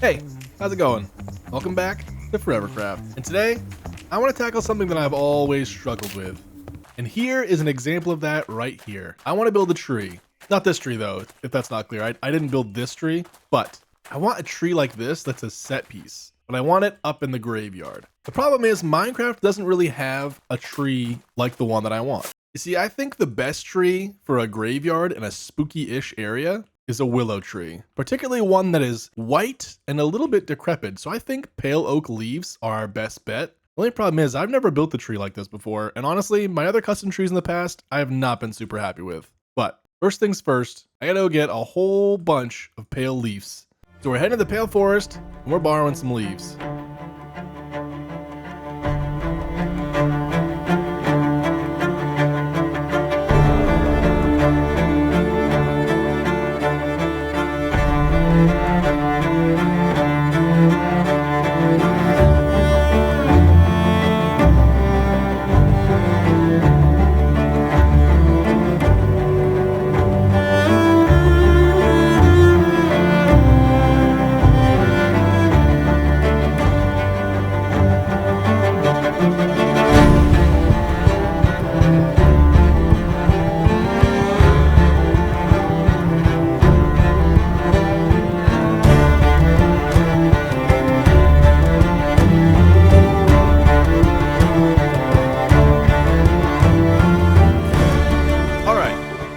Hey, how's it going? Welcome back to ForeverCraft. And today, I want to tackle something that I've always struggled with. And here is an example of that right here. I want to build a tree. Not this tree though, if that's not clear. I didn't build this tree, but I want a tree like this that's a set piece. But I want it up in the graveyard. The problem is Minecraft doesn't really have a tree like the one that I want. You see, I think the best tree for a graveyard in a spooky-ish area is a willow tree, particularly one that is white and a little bit decrepit. So I think pale oak leaves are our best bet. The only problem is I've never built a tree like this before, and honestly, my other custom trees in the past, I have not been super happy with. But first things first, I gotta go get a whole bunch of pale leaves. So we're heading to the pale forest, and we're borrowing some leaves.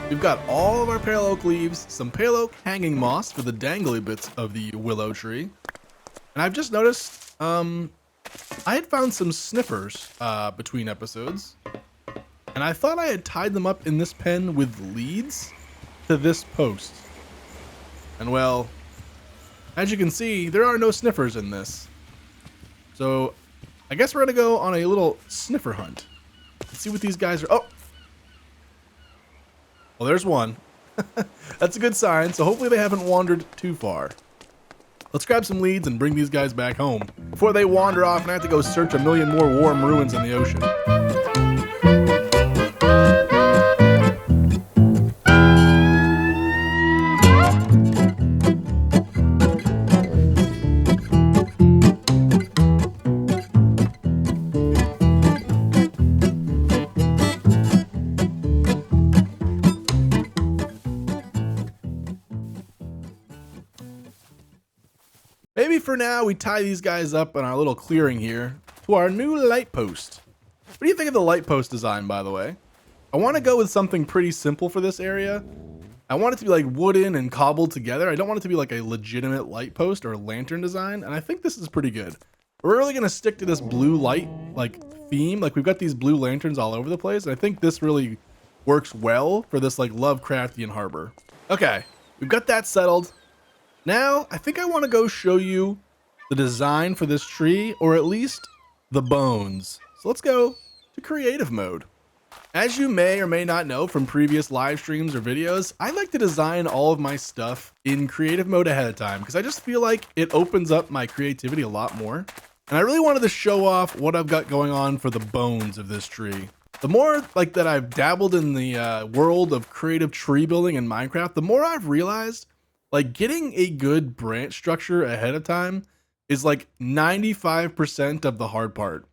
We've got all of our pale oak leaves, some pale oak hanging moss for the dangly bits of the willow tree. And I've just noticed, I had found some sniffers between episodes. And I thought I had tied them up in this pen with leads to this post. And well, as you can see, there are no sniffers in this. So I guess we're gonna go on a little sniffer hunt. Let's see what these guys are. Oh! Well, there's one. That's a good sign, so hopefully they haven't wandered too far. Let's grab some leads and bring these guys back home before they wander off and I have to go search a million more warm ruins in the ocean. Maybe for now we tie these guys up in our little clearing here to our new light post. What do you think of the light post design, by the way? I want to go with something pretty simple for this area. I want it to be like wooden and cobbled together. I don't want it to be like a legitimate light post or lantern design, and I think this is pretty good. We're really going to stick to this blue light like theme. Like we've got these blue lanterns all over the place, and I think this really works well for this like Lovecraftian harbor. Okay, we've got that settled. Now, I think I want to go show you the design for this tree, or at least the bones. So let's go to creative mode. As you may or may not know from previous live streams or videos, I like to design all of my stuff in creative mode ahead of time because I just feel like it opens up my creativity a lot more. And I really wanted to show off what I've got going on for the bones of this tree. The more like that I've dabbled in the world of creative tree building in Minecraft, the more I've realized like getting a good branch structure ahead of time is like 95% of the hard part.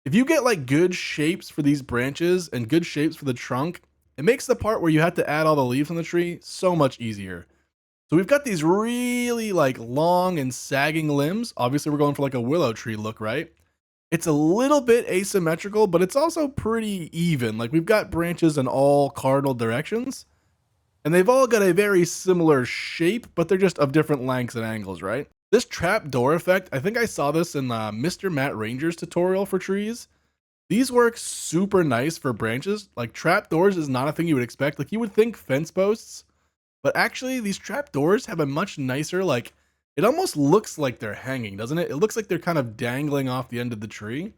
If you get like good shapes for these branches and good shapes for the trunk, it makes the part where you have to add all the leaves on the tree so much easier. So we've got these really like long and sagging limbs. Obviously we're going for like a willow tree look, right? It's a little bit asymmetrical, but it's also pretty even. Like we've got branches in all cardinal directions. And they've all got a very similar shape, but they're just of different lengths and angles, right? This trapdoor effect, I think I saw this in Mr. Matt Ranger's tutorial for trees. These work super nice for branches. Like trapdoors is not a thing you would expect. Like you would think fence posts, but actually these trapdoors have a much nicer, like it almost looks like they're hanging, doesn't it? It looks like they're kind of dangling off the end of the tree. And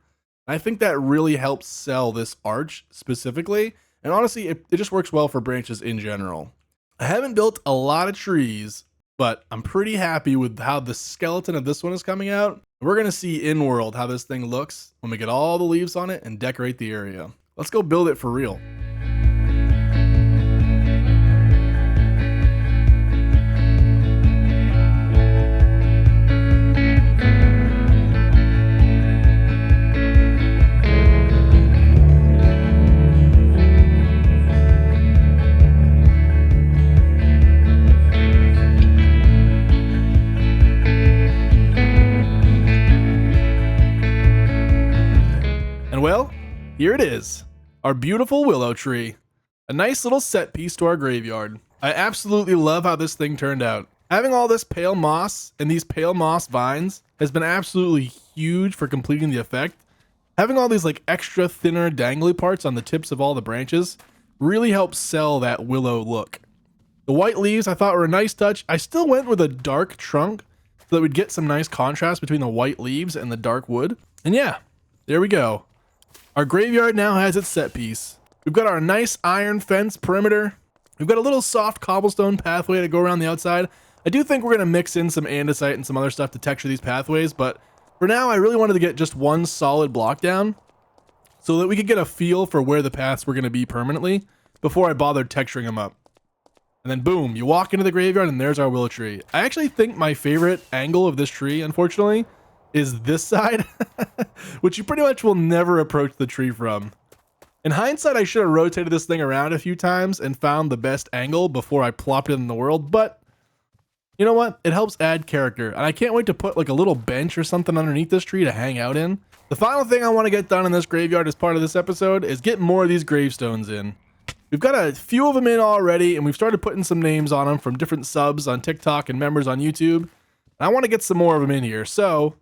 I think that really helps sell this arch specifically. And honestly, it just works well for branches in general. I haven't built a lot of trees, but I'm pretty happy with how the skeleton of this one is coming out. We're going to see in world how this thing looks when we get all the leaves on it and decorate the area. Let's go build it for real. here it is, our beautiful willow tree. A nice little set piece to our graveyard. I absolutely love how this thing turned out. Having all this pale moss and these pale moss vines has been absolutely huge for completing the effect. Having all these like extra thinner dangly parts on the tips of all the branches really helps sell that willow look. The white leaves I thought were a nice touch. I still went with a dark trunk so that we'd get some nice contrast between the white leaves and the dark wood. And yeah, there we go. Our graveyard now has its set piece. We've got our nice iron fence perimeter. We've got a little soft cobblestone pathway to go around the outside. I do think we're going to mix in some andesite and some other stuff to texture these pathways, but for now I really wanted to get just one solid block down so that we could get a feel for where the paths were going to be permanently before I bothered texturing them up. And then boom, you walk into the graveyard and there's our willow tree. I actually think my favorite angle of this tree, unfortunately, is this side, which you pretty much will never approach the tree from. In hindsight, I should have rotated this thing around a few times and found the best angle before I plopped it in the world, but you know what? It helps add character, and I can't wait to put like a little bench or something underneath this tree to hang out in. The final thing I want to get done in this graveyard as part of this episode is get more of these gravestones in. We've got a few of them in already, and we've started putting some names on them from different subs on TikTok and members on YouTube. And I want to get some more of them in here, so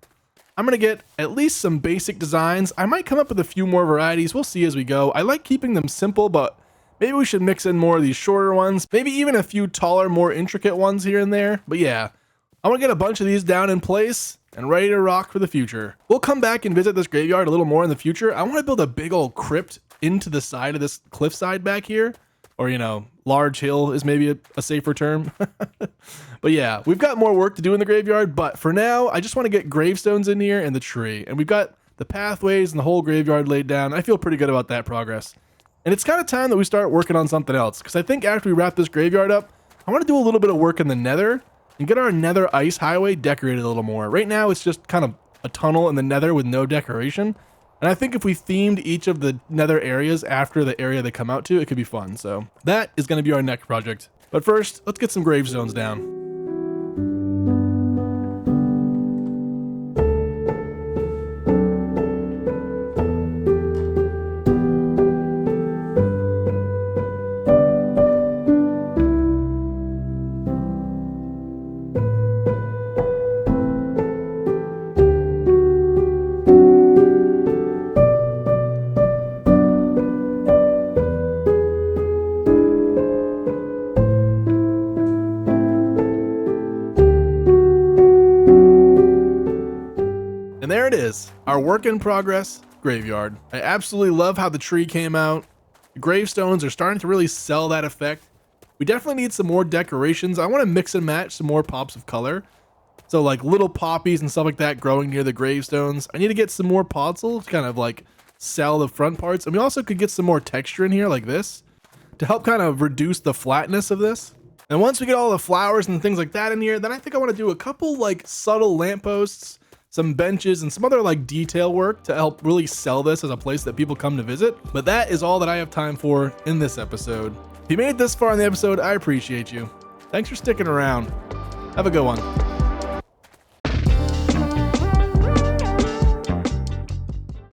I'm going to get at least some basic designs. I might come up with a few more varieties. We'll see as we go. I like keeping them simple, but maybe we should mix in more of these shorter ones. Maybe even a few taller, more intricate ones here and there. But yeah, I want to get a bunch of these down in place and ready to rock for the future. We'll come back and visit this graveyard a little more in the future. I want to build a big old crypt into the side of this cliffside back here. Or, you know, large hill is maybe a safer term. But yeah, we've got more work to do in the graveyard. But for now, I just want to get gravestones in here and the tree. And we've got the pathways and the whole graveyard laid down. I feel pretty good about that progress. And it's kind of time that we start working on something else. Because I think after we wrap this graveyard up, I want to do a little bit of work in the nether and get our nether ice highway decorated a little more. Right now, it's just kind of a tunnel in the nether with no decoration. And I think if we themed each of the nether areas after the area they come out to, it could be fun. So that is going to be our next project. But first, let's get some gravestones down. And there it is, our work in progress graveyard. I absolutely love how the tree came out. The gravestones are starting to really sell that effect. We definitely need some more decorations. I want to mix and match some more pops of color. So like little poppies and stuff like that growing near the gravestones. I need to get some more podzol to kind of like sell the front parts. And we also could get some more texture in here like this to help kind of reduce the flatness of this. And once we get all the flowers and things like that in here, then I think I want to do a couple like subtle lampposts, some benches, and some other like detail work to help really sell this as a place that people come to visit. But that is all that I have time for in this episode. If you made it this far in the episode, I appreciate you. Thanks for sticking around. Have a good one.